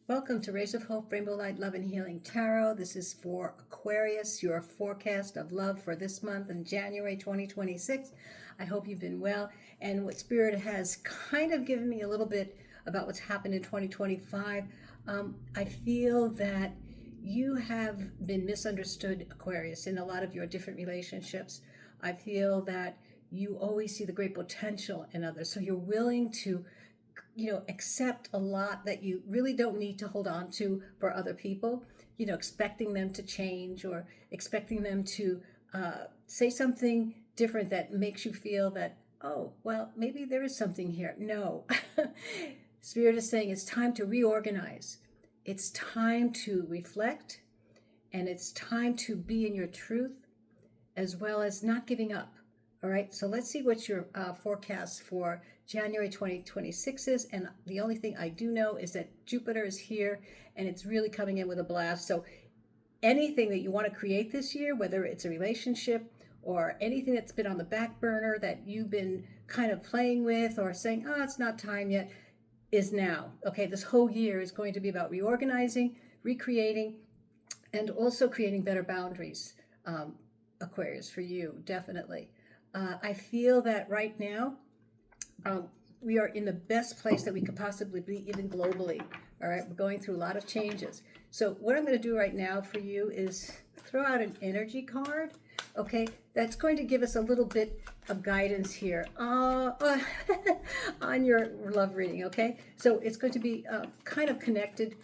Welcome to Rays of Hope, Rainbow Light, Love and Healing Tarot. This is for Aquarius, your forecast of love for this month in January 2026. I hope you've been well. And what Spirit has kind of given me a little bit about what's happened in 2025, I feel that you have been misunderstood, Aquarius, in a lot of your different relationships. I feel that you always see the great potential in others. So you're willing to accept a lot that you really don't need to hold on to for other people, expecting them to change or expecting them to say something different that makes you feel that, oh, well, maybe there is something here. No. Spirit is saying it's time to reorganize. It's time to reflect, and it's time to be in your truth as well as not giving up. All right, so let's see what your forecast for January 2026 is. And the only thing I do know is that Jupiter is here and it's really coming in with a blast. So anything that you want to create this year, whether it's a relationship or anything that's been on the back burner that you've been kind of playing with or saying, oh, it's not time yet, is now. Okay, this whole year is going to be about reorganizing, recreating, and also creating better boundaries, Aquarius, for you, definitely. I feel that right now we are in the best place that we could possibly be, even globally. All right, we're going through a lot of changes. So what I'm going to do right now for you is throw out an energy card. Okay, that's going to give us a little bit of guidance here on your love reading. Okay, so it's going to be kind of connected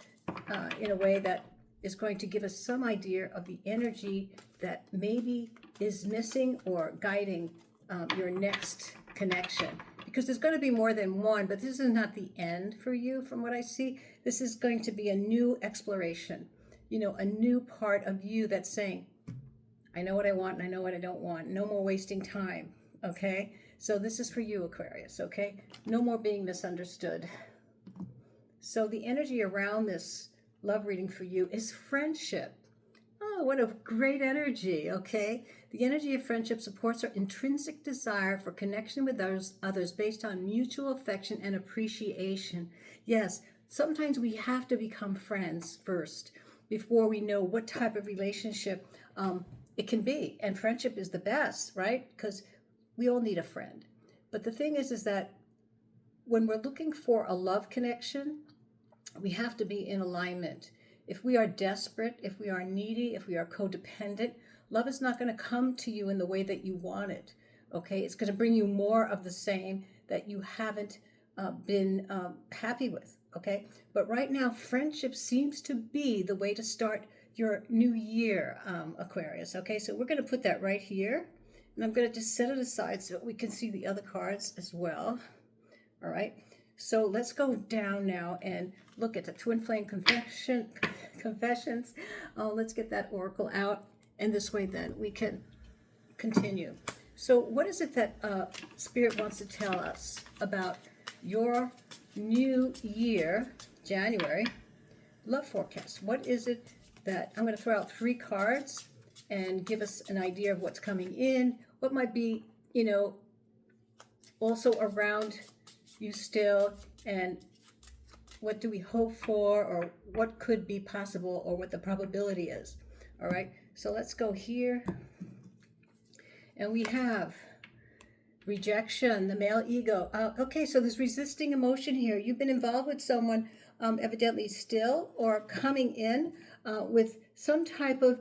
in a way that is going to give us some idea of the energy that maybe is missing or guiding your next connection. Because there's going to be more than one, but this is not the end for you from what I see. This is going to be a new exploration, a new part of you that's saying, I know what I want and I know what I don't want. No more wasting time, okay? So this is for you, Aquarius, okay? No more being misunderstood. So the energy around this love reading for you is friendship. Oh, what a great energy, okay? The energy of friendship supports our intrinsic desire for connection with others based on mutual affection and appreciation. Yes, sometimes we have to become friends first before we know what type of relationship it can be. And friendship is the best, right? Because we all need a friend. But the thing is that when we're looking for a love connection, we have to be in alignment. If we are desperate, if we are needy, if we are codependent, love is not going to come to you in the way that you want it, okay? It's going to bring you more of the same that you haven't been happy with, okay? But right now, friendship seems to be the way to start your new year, Aquarius, okay? So we're going to put that right here, and I'm going to just set it aside so we can see the other cards as well, all right? So let's go down now and look at the Twin Flame Confessions. Let's get that oracle out. And this way then we can continue. So what is it that Spirit wants to tell us about your new year, January, love forecast? What is it that, I'm going to throw out 3 cards and give us an idea of what's coming in, what might be, also around you still, and what do we hope for, or what could be possible, or what the probability is. All right, so let's go here. And we have rejection, the male ego. Okay, so there's resisting emotion here. You've been involved with someone evidently still, or coming in with some type of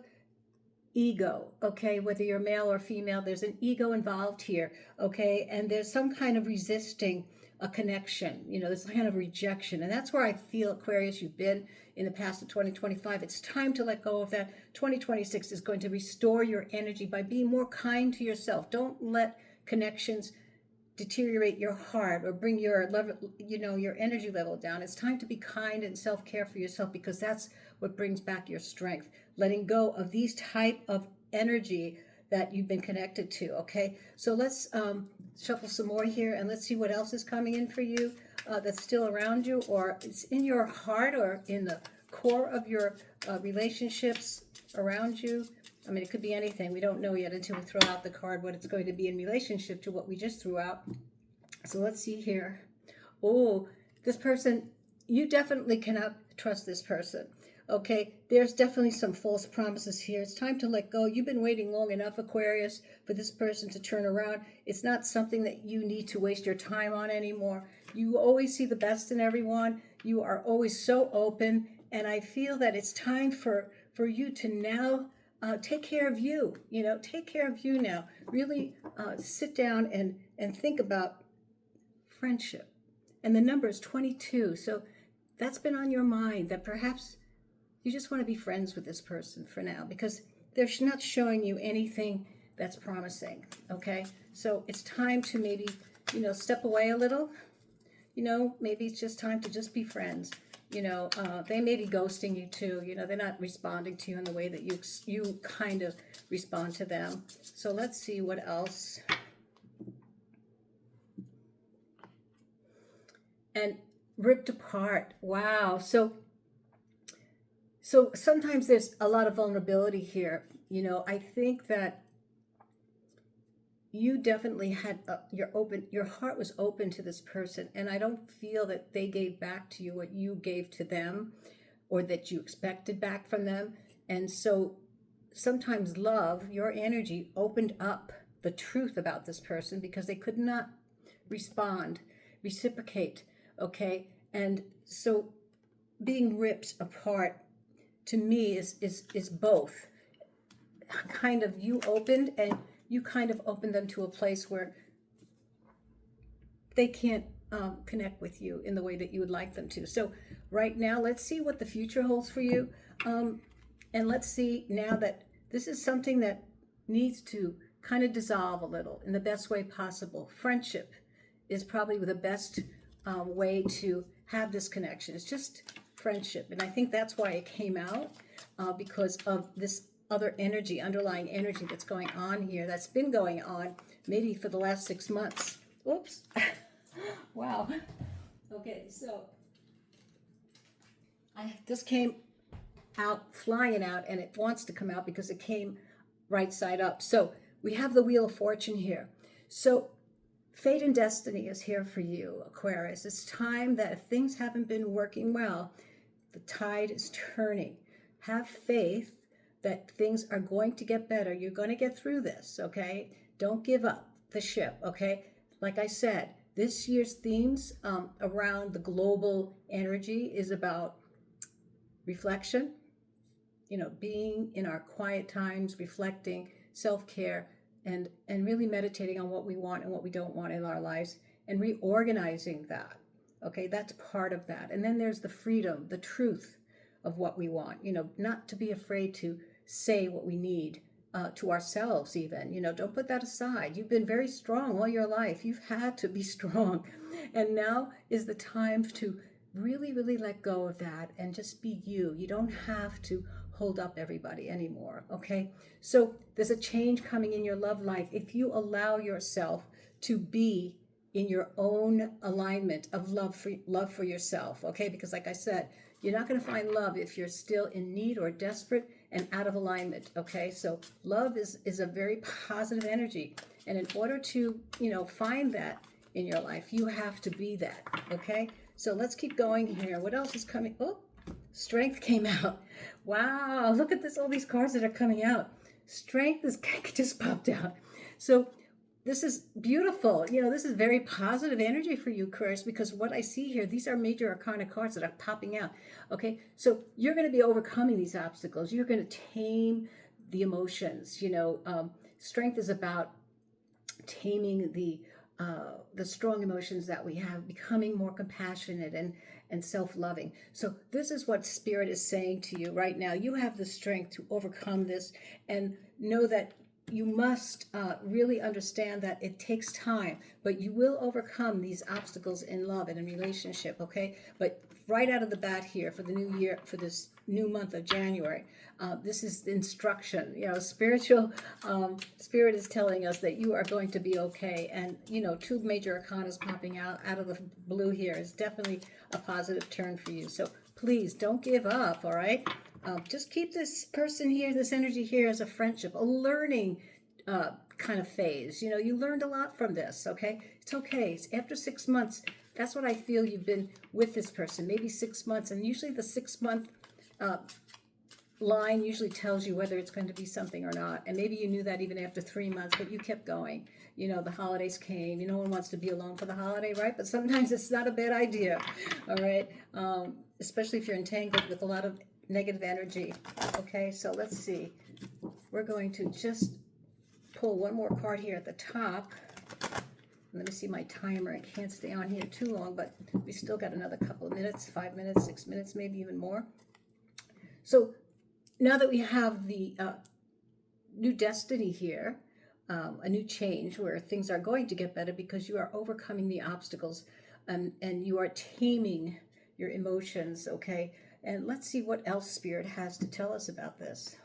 ego, okay? Whether you're male or female, there's an ego involved here, okay? And there's some kind of resisting a connection, there's kind of rejection. And that's where I feel, Aquarius, you've been in the past of 2025. It's time to let go of that. 2026 is going to restore your energy by being more kind to yourself. Don't let connections deteriorate your heart or bring your level, your energy level down. It's time to be kind and self-care for yourself, because that's what brings back your strength. Letting go of these type of energy that you've been connected to, okay? So let's shuffle some more here, and let's see what else is coming in for you that's still around you, or it's in your heart or in the core of your relationships around you. I mean, it could be anything. We don't know yet until we throw out the card what it's going to be in relationship to what we just threw out. So let's see here. Oh, this person, you definitely cannot trust this person. Okay, there's definitely some false promises here. It's time to let go. You've been waiting long enough, Aquarius, for this person to turn around. It's not something that you need to waste your time on anymore. You always see the best in everyone. You are always so open, and I feel that it's time for you to now take care of you. Take care of you now. Really sit down and think about friendship. And the number is 22. So that's been on your mind, that perhaps you just want to be friends with this person for now, because they're not showing you anything that's promising. Okay, so it's time to maybe step away a little. Maybe it's just time to just be friends. They may be ghosting you too. They're not responding to you in the way that you kind of respond to them. So let's see what else. And ripped apart. Wow. So sometimes there's a lot of vulnerability here. I think that you definitely had your heart was open to this person, and I don't feel that they gave back to you what you gave to them, or that you expected back from them. And so sometimes love, your energy, opened up the truth about this person because they could not reciprocate. Okay, and so being ripped apart to me is both. Kind of you opened, and you kind of opened them to a place where they can't connect with you in the way that you would like them to. So right now, let's see what the future holds for you. And let's see now that this is something that needs to kind of dissolve a little in the best way possible. Friendship is probably the best way to have this connection. It's just friendship. And I think that's why it came out, because of this other energy, underlying energy that's going on here, that's been going on maybe for the last 6 months. Oops. Wow. Okay, so this came out, flying out, and it wants to come out because it came right side up. So we have the Wheel of Fortune here. So fate and destiny is here for you, Aquarius. It's time that if things haven't been working well, the tide is turning. Have faith that things are going to get better. You're going to get through this, okay? Don't give up the ship, okay? Like I said, this year's themes around the global energy is about reflection, being in our quiet times, reflecting, self-care, and really meditating on what we want and what we don't want in our lives, and reorganizing that. Okay, that's part of that. And then there's the freedom, the truth of what we want, not to be afraid to say what we need to ourselves even. Don't put that aside. You've been very strong all your life. You've had to be strong. And now is the time to really, really let go of that and just be you. You don't have to hold up everybody anymore, okay? So there's a change coming in your love life if you allow yourself to be in your own alignment of love for yourself, okay? Because like I said, you're not going to find love if you're still in need or desperate and out of alignment, okay? So love is a very positive energy. And in order to, find that in your life, you have to be that, okay? So let's keep going here. What else is coming? Oh, Strength came out. Wow, look at this, all these cards that are coming out. Strength is just popped out. So this is beautiful. This is very positive energy for you, Aquarius, because what I see here, these are major arcana cards that are popping out. Okay, so you're going to be overcoming these obstacles. You're going to tame the emotions. Strength is about taming the strong emotions that we have, becoming more compassionate and self-loving. So this is what Spirit is saying to you right now. You have the strength to overcome this, and know that you must really understand that it takes time, but you will overcome these obstacles in love and in relationship, okay? But right out of the bat here for the new year, for this new month of January, this is the instruction. Spiritual Spirit is telling us that you are going to be okay. And, two major arcanas popping out of the blue here is definitely a positive turn for you. So please don't give up, all right? Just keep this person here, this energy here as a friendship, a learning kind of phase. You learned a lot from this, okay? It's okay. After 6 months, That's what I feel you've been with this person, maybe 6 months. And usually the 6 month line usually tells you whether it's going to be something or not. And maybe you knew that even after 3 months, but you kept going. You know, the holidays came. No one wants to be alone for the holiday, right? But sometimes it's not a bad idea, all right? Especially if you're entangled with a lot of negative energy. Okay, so let's see. We're going to just pull one more card here at the top. Let me see my timer. I can't stay on here too long, but we still got another couple of minutes, 5 minutes, 6 minutes, maybe even more. So now that we have the new destiny here, a new change where things are going to get better because you are overcoming the obstacles and you are taming your emotions, okay? And let's see what else Spirit has to tell us about this.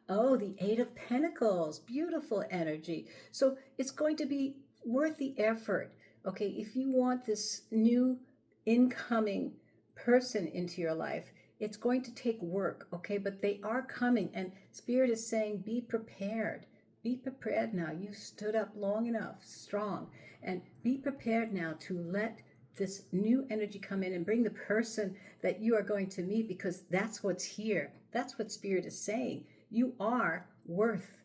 Oh, the Eight of Pentacles, beautiful energy. So it's going to be worth the effort, okay? If you want this new incoming person into your life, it's going to take work, okay? But they are coming, and Spirit is saying, be prepared. Be prepared now. You stood up long enough, strong, and be prepared now to let this new energy come in and bring the person that you are going to meet, because that's what's here. That's what Spirit is saying. You are worth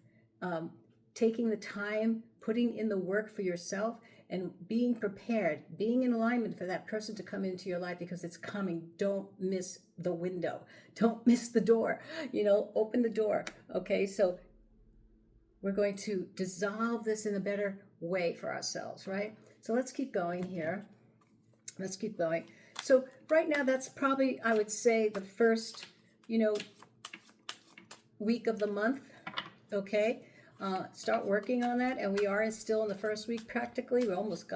taking the time, putting in the work for yourself, and being prepared, being in alignment for that person to come into your life, because it's coming. Don't miss the window. Don't miss the door. Open the door. Okay, so we're going to dissolve this in a better way for ourselves, right? So let's keep going here. Let's keep going. So right now, that's probably, I would say, the first, week of the month, okay? Start working on that, and we are still in the first week practically. We almost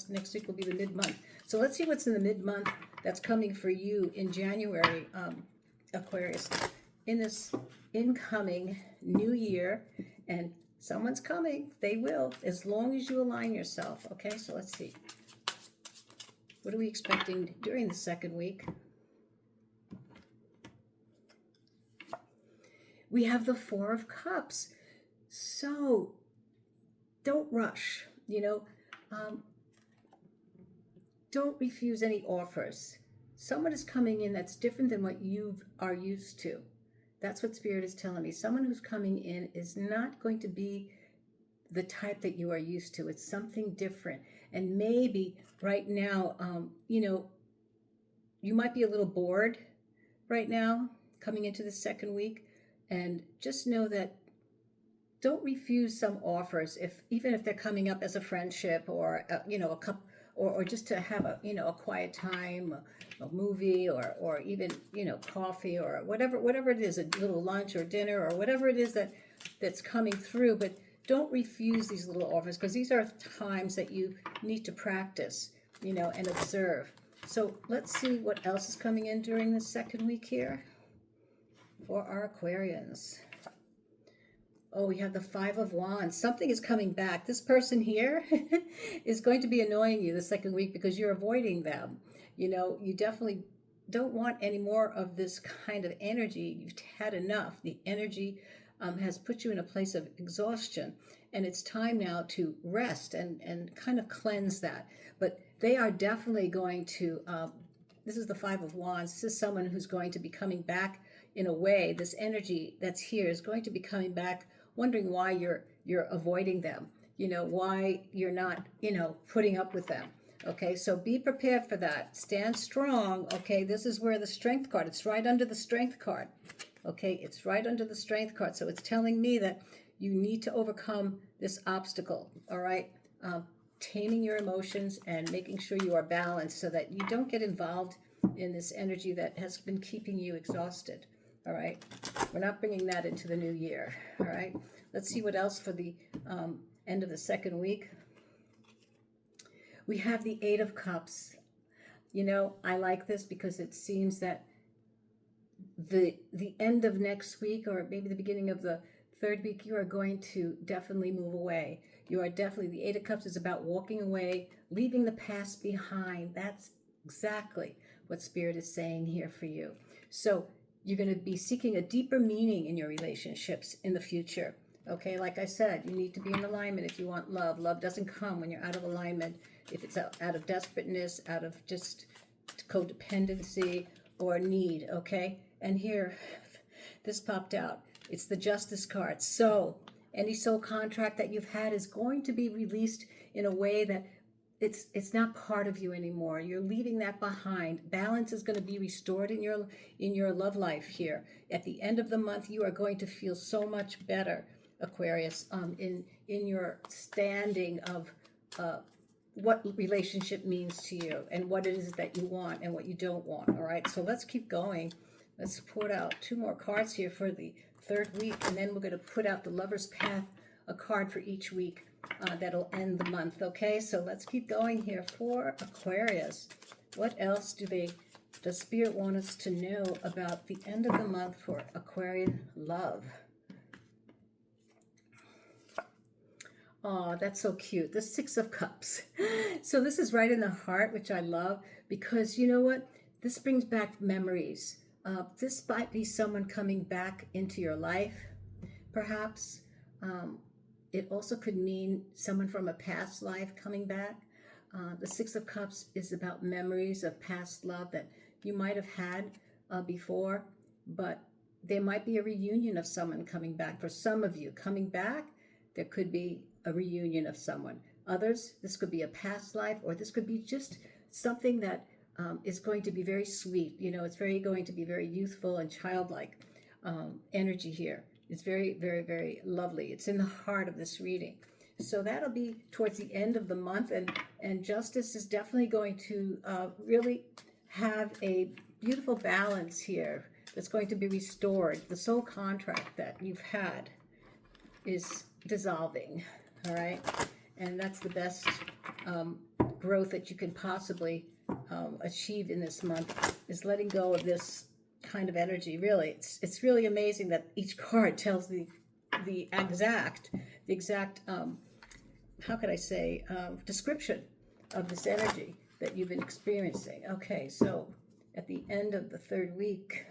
next week will be the mid-month. So let's see what's in the mid-month that's coming for you in January, Aquarius, in this incoming new year. And someone's coming. They will, as long as you align yourself, okay? So let's see. What are we expecting during the second week? We have the Four of Cups. So don't rush, don't refuse any offers. Someone is coming in that's different than what you are used to. That's what Spirit is telling me. Someone who's coming in is not going to be the type that you are used to. It's something different. And maybe right now, you might be a little bored right now coming into the second week. And just know that don't refuse some offers, even if they're coming up as a friendship or a cup, or just to have a quiet time, a movie, or even coffee, or whatever it is, a little lunch or dinner or whatever it is that's coming through. But don't refuse these little offers, because these are times that you need to practice, and observe. So let's see what else is coming in during the second week here for our Aquarians. Oh, we have the Five of Wands. Something is coming back. This person here is going to be annoying you the second week because you're avoiding them. You definitely don't want any more of this kind of energy. You've had enough. The energy has put you in a place of exhaustion, and it's time now to rest and kind of cleanse that. But they are definitely going to, this is the Five of Wands. This is someone who's going to be coming back in a way. This energy that's here is going to be coming back, wondering why you're avoiding them, why you're not, putting up with them. Okay, so be prepared for that. Stand strong. Okay, this is where the Strength card, it's right under the Strength card. Okay, it's right under the Strength card. So it's telling me that you need to overcome this obstacle, all right? Taming your emotions and making sure you are balanced so that you don't get involved in this energy that has been keeping you exhausted, all right? We're not bringing that into the new year, all right? Let's see what else for the end of the second week. We have the Eight of Cups. I like this because it seems that the end of next week, or maybe the beginning of the third week, you are going to definitely move away. You are definitely, the Eight of Cups is about walking away, leaving the past behind. That's exactly what Spirit is saying here for you. So you're going to be seeking a deeper meaning in your relationships in the future. Okay, like I said, you need to be in alignment if you want love. Love doesn't come when you're out of alignment. If it's out of desperateness, out of just codependency or need, okay? And here, this popped out. It's the Justice card. So, any soul contract that you've had is going to be released in a way that it's not part of you anymore. You're leaving that behind. Balance is going to be restored in your love life here. At the end of the month, you are going to feel so much better, Aquarius, in your standing of what relationship means to you and what it is that you want and what you don't want. All right, so let's keep going. Let's put out 2 more cards here for the 3rd week, and then we're going to put out the Lover's Path, a card for each week. That'll end the month. Okay, so let's keep going here for Aquarius. What else does Spirit want us to know about the end of the month for Aquarian love? Oh, that's so cute. The 6 of Cups. So this is right in the heart, which I love, because you know what? This brings back memories. This might be someone coming back into your life, perhaps. It also could mean someone from a past life coming back. The 6 of Cups is about memories of past love that you might have had before, but there might be a reunion of someone coming back. For some of you, coming back, there could be a reunion of someone. Others, this could be a past life, or this could be just something that is going to be very sweet. You know, it's going to be very youthful and childlike energy here. It's very, very, very lovely. It's in the heart of this reading. So that'll be towards the end of the month, and Justice is definitely going to really have a beautiful balance here that's going to be restored. The soul contract that you've had is dissolving, all right? And that's the best growth that you can possibly achieve in this month, is letting go of this kind of energy. Really, it's really amazing that each card tells the exact how could I say description of this energy that you've been experiencing. Okay, so at the end of the 3rd week,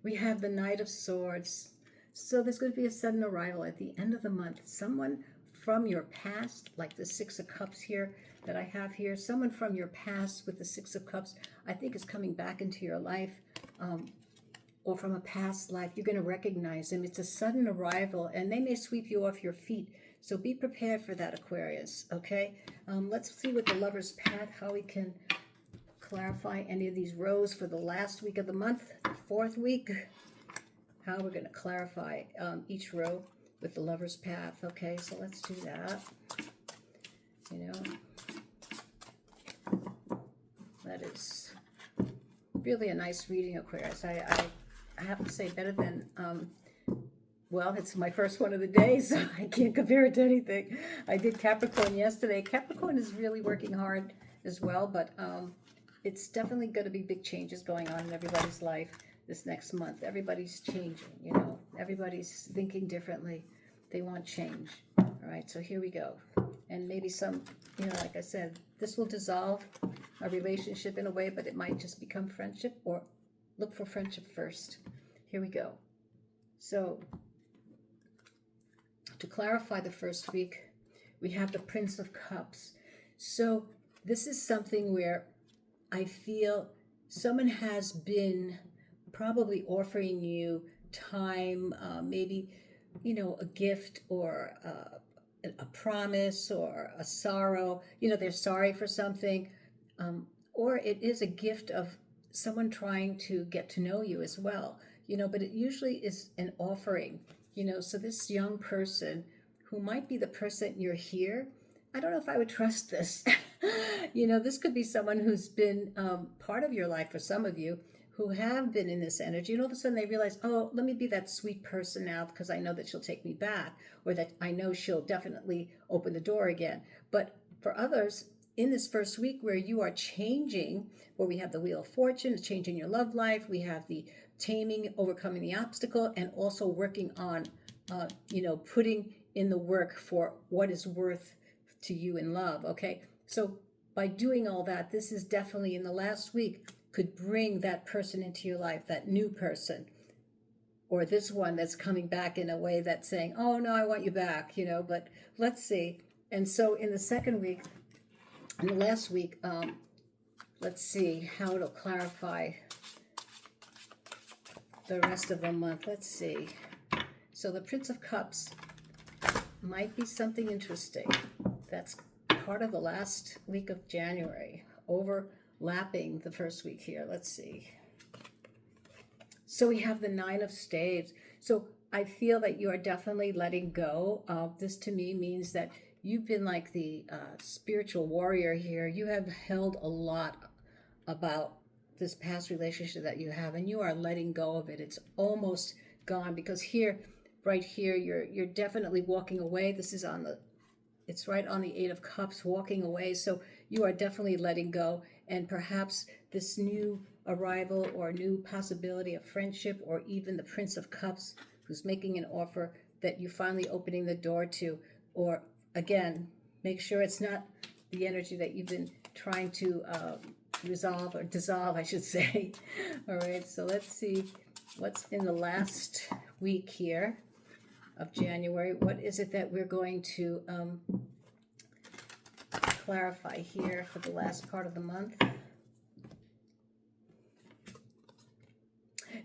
we have the Knight of Swords. So there's going to be a sudden arrival at the end of the month. Someone from your past, like the 6 of Cups here that I have here, someone from your past with the 6 of Cups, I think is coming back into your life, or from a past life. You're going to recognize them. It's a sudden arrival, and they may sweep you off your feet. So be prepared for that, Aquarius, okay? Let's see with the Lover's Path how we can clarify any of these rows for the last week of the month, the 4th week. How we're going to clarify each row with the Lover's Path. Okay, so let's do that. You know, that is really a nice reading, Aquarius. I have to say, better than, well, it's my first one of the day, so I can't compare it to anything. I did Capricorn yesterday. Capricorn is really working hard as well, but it's definitely going to be big changes going on in everybody's life this next month. Everybody's changing, you know. Everybody's thinking differently. They want change. All right, so here we go. And maybe some, you know, like I said, this will dissolve a relationship in a way, but it might just become friendship, or look for friendship first. Here we go. So to clarify the 1st week, we have the Prince of Cups. So this is something where I feel someone has been probably offering you time, maybe, you know, a gift or a promise or a sorrow. You know, they're sorry for something, or it is a gift of someone trying to get to know you as well. You know, but it usually is an offering. You know, so this young person who might be the person you're here, I don't know if I would trust this. You know, this could be someone who's been part of your life for some of you, who have been in this energy, and all of a sudden they realize, oh, let me be that sweet person now because I know that she'll take me back, or that I know she'll definitely open the door again. But for others, in this 1st week where you are changing, where we have the Wheel of Fortune, changing your love life, we have the taming, overcoming the obstacle, and also working on, you know, putting in the work for what is worth to you in love, okay? So by doing all that, this is definitely in the last week, could bring that person into your life, that new person. or this one that's coming back in a way that's saying, oh no, I want you back, but let's see. And so in the second week, in the last week, let's see how it'll clarify the rest of the month. Let's see. So the Prince of Cups might be something interesting. That's part of the last week of January, overlapping the first week here. Let's see. So we have the Nine of Staves. So I feel that you are definitely letting go. This to me means that you've been like the spiritual warrior here. You have held a lot about this past relationship that you have, and you are letting go of it. It's almost gone, because here, right here, you're definitely walking away. This is it's right on the Eight of Cups, walking away. So you are definitely letting go, and perhaps this new arrival or new possibility of friendship, or even the Prince of Cups who's making an offer that you're finally opening the door to. Or again, make sure it's not the energy that you've been trying to resolve or dissolve, I should say. All right, so let's see what's in the last week here of January. What is it that we're going to clarify here for the last part of the month?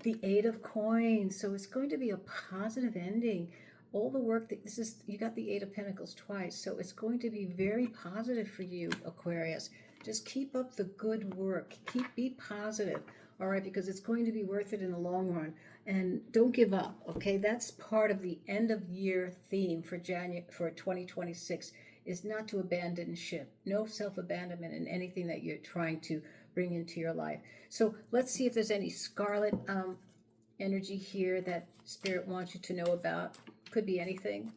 The Eight of Coins. So it's going to be a positive ending. All the work that you got the Eight of Pentacles twice, so it's going to be very positive for you, Aquarius. Just keep up the good work. Be positive, all right, because it's going to be worth it in the long run. And don't give up, okay? That's part of the end of year theme for 2026, is not to abandon ship. No self-abandonment in anything that you're trying to bring into your life. So let's see if there's any scarlet energy here that Spirit wants you to know about. Could be anything.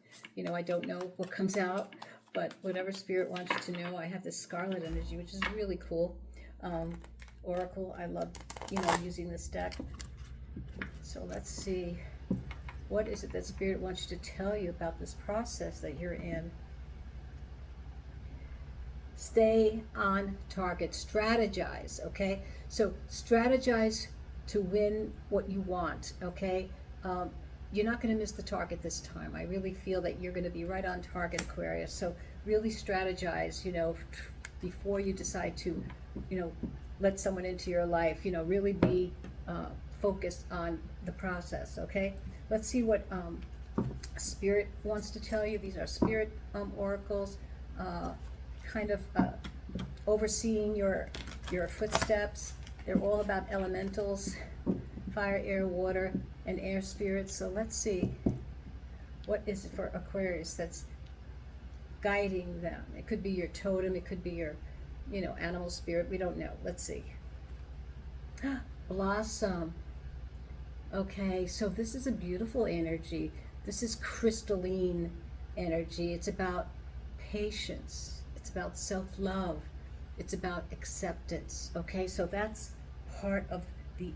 I don't know what comes out, but whatever Spirit wants you to know. I have this scarlet energy, which is really cool. Oracle, I love, using this deck. So let's see. What is it that Spirit wants you to tell you about this process that you're in? Stay on target. Strategize, okay? So strategize to win what you want, okay? You're not going to miss the target this time. I really feel that you're going to be right on target, Aquarius. So really strategize, before you decide to, let someone into your life. Really be focused on the process, okay? Let's see what Spirit wants to tell you. These are Spirit oracles, kind of overseeing your footsteps. They're all about elementals, fire, air, water, and air spirits. So let's see, what is it for Aquarius that's guiding them? It could be your totem, it could be your, animal spirit. We don't know. Let's see. Blossom. Okay, so this is a beautiful energy. This is crystalline energy. It's about patience. It's about self-love. It's about acceptance. Okay, so that's part of the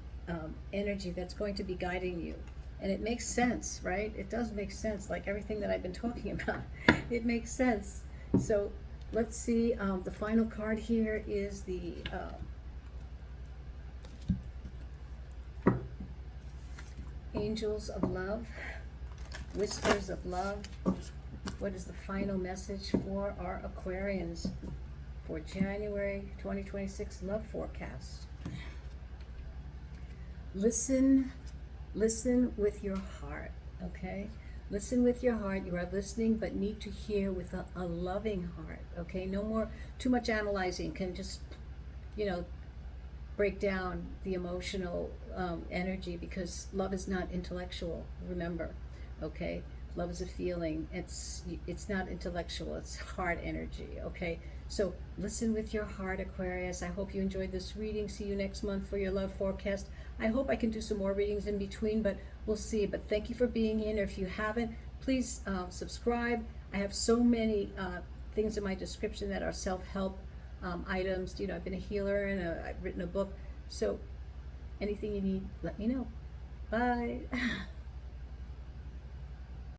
energy that's going to be guiding you. And it makes sense, right? It does make sense, like everything that I've been talking about. It makes sense. So let's see, the final card here is the Angels of Love, Whispers of Love. What is the final message for our Aquarians for January 2026 love forecast? Listen with your heart, okay? Listen with your heart. You are listening, but need to hear with a loving heart, okay? No more, too much analyzing can just, break down the emotional energy, because love is not intellectual, remember, okay? Love is a feeling. It's not intellectual, it's heart energy, okay? So listen with your heart, Aquarius. I hope you enjoyed this reading. See you next month for your love forecast. I hope I can do some more readings in between, but we'll see. But thank you for being here. If you haven't, please subscribe. I have so many things in my description that are self-help items. I've been a healer and I've written a book. So anything you need, let me know. Bye.